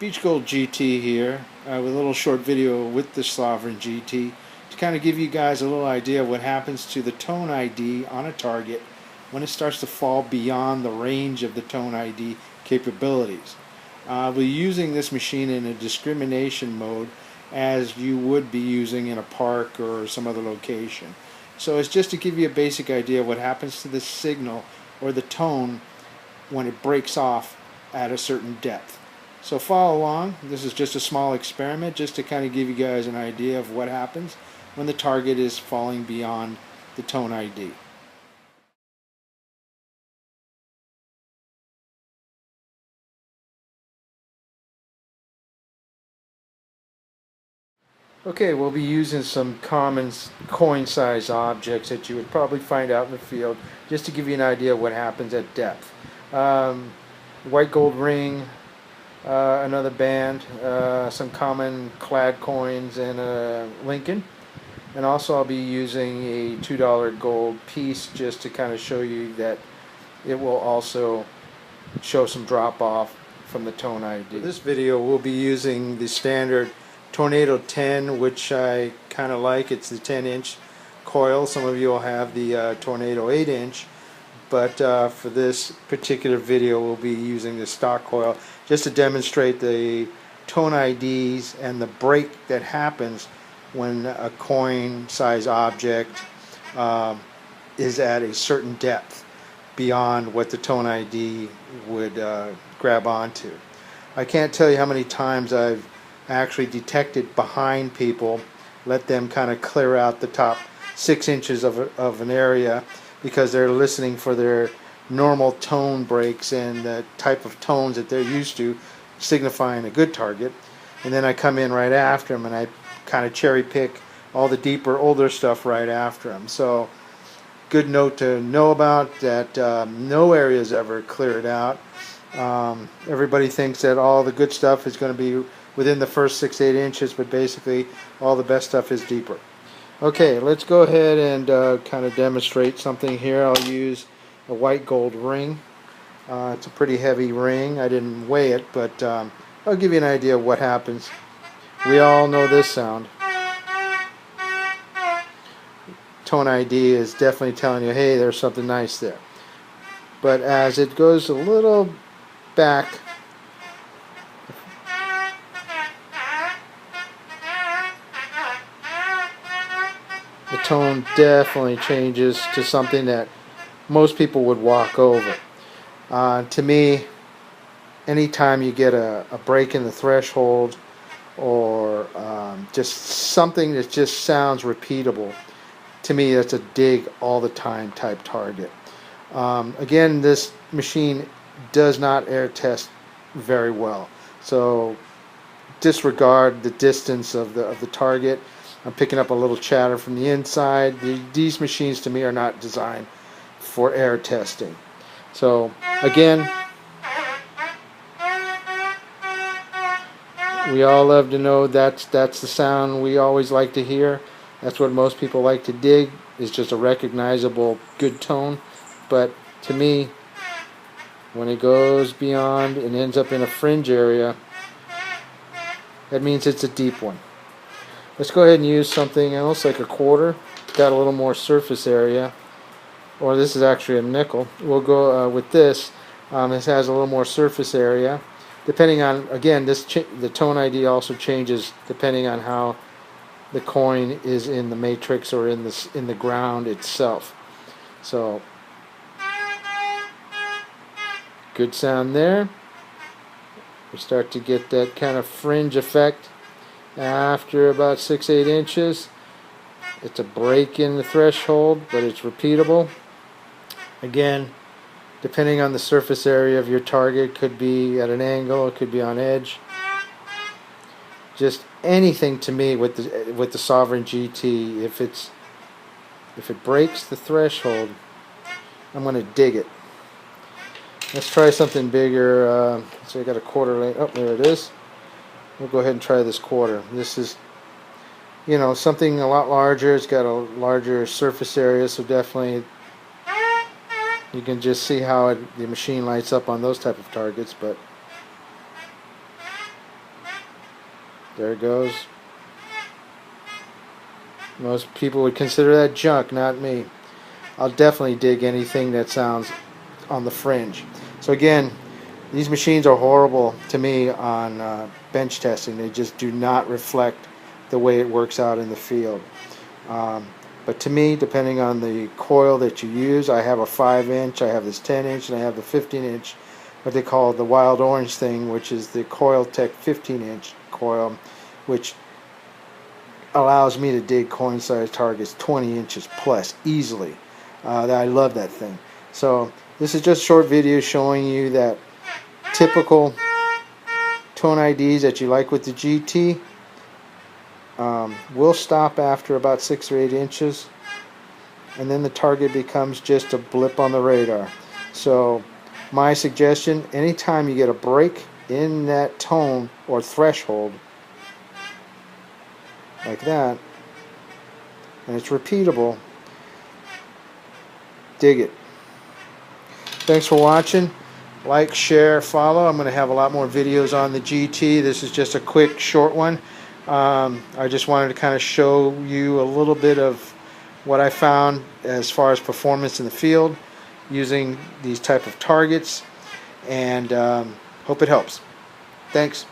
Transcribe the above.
Beach Gold GT here with a little short video with the Sovereign GT to kind of give you guys a little idea of what happens to the tone ID on a target when it starts to fall beyond the range of the tone ID capabilities. We're using this machine in a discrimination mode as you would be using in a park or some other location. So it's just to give you a basic idea of what happens to the signal or the tone when it breaks off at a certain depth. So follow along. This is just a small experiment just to kind of give you guys an idea of what happens when the target is falling beyond the tone ID. Okay, we'll be using some common coin-sized objects that you would probably find out in the field just to give you an idea of what happens at depth. White gold ring, another band, some common clad coins, and a Lincoln. And also I'll be using a $2 gold piece just to kind of show you that it will also show some drop off from the tone ID. For this video we'll be using the standard Tornado 10, which I kind of like. It's the 10-inch coil. Some of you will have the Tornado 8-inch, but for this particular video we'll be using the stock coil just to demonstrate the tone IDs and the break that happens when a coin size object is at a certain depth beyond what the tone ID would grab onto. I can't tell you how many times I've actually detected behind people, let them kind of clear out the top 6 inches of an area because they're listening for their normal tone breaks and the type of tones that they're used to, signifying a good target. And then I come in right after them and I kind of cherry pick all the deeper, older stuff right after them. So good note to know about that. No area is ever cleared out. Everybody thinks that all the good stuff is going to be within the first 6-8 inches, but basically all the best stuff is deeper. Okay, let's go ahead and kind of demonstrate something here. I'll use a white gold ring. It's a pretty heavy ring. I didn't weigh it, but I'll give you an idea of what happens. We all know this sound. Tone ID is definitely telling you, hey, there's something nice there. But as it goes a little back, the tone definitely changes to something that most people would walk over. To me, anytime you get a break in the threshold or just something that just sounds repeatable, to me that's a dig all the time type target. Again, this machine does not air test very well, so disregard the distance of the target. I'm picking up a little chatter from the inside. These machines to me are not designed for air testing. So again, we all love to know that's the sound we always like to hear. That's what most people like to dig, is just a recognizable good tone. But to me, when it goes beyond and ends up in a fringe area, that means it's a deep one. Let's go ahead and use something else like a quarter. Got a little more surface area. Or this is actually a nickel. We'll go with this. This has a little more surface area. Depending on, again, the tone ID also changes depending on how the coin is in the matrix or in the ground itself. So good sound there. We start to get that kind of fringe effect after about 6-8 inches. It's a break in the threshold, but it's repeatable. Again, depending on the surface area of your target, could be at an angle, it could be on edge. Just anything to me with the Sovereign GT, if it breaks the threshold, I'm going to dig it. Let's try something bigger. So I got a quarter length. Oh, there it is. We'll go ahead and try this quarter. This is, something a lot larger. It's got a larger surface area, so definitely you can just see how the machine lights up on those type of targets. But There it goes. Most people would consider that junk, not me. I'll definitely dig anything that sounds on the fringe. So again, these machines are horrible to me on bench testing. They just do not reflect the way it works out in the field. Um, but to me, depending on the coil that you use, I have a 5-inch, I have this 10-inch, and I have the 15-inch, what they call the Wild Orange thing, which is the Coiltech 15-inch coil, which allows me to dig coin size targets 20 inches plus easily. I love that thing. So this is just a short video showing you that typical tone IDs that you like with the GT will stop after about 6 or 8 inches, and then the target becomes just a blip on the radar. So my suggestion, anytime you get a break in that tone or threshold like that, and it's repeatable, dig it. Thanks for watching. Like, share, follow. I'm going to have a lot more videos on the GT. This is just a quick short one. I just wanted to kind of show you a little bit of what I found as far as performance in the field using these type of targets, and hope it helps. Thanks.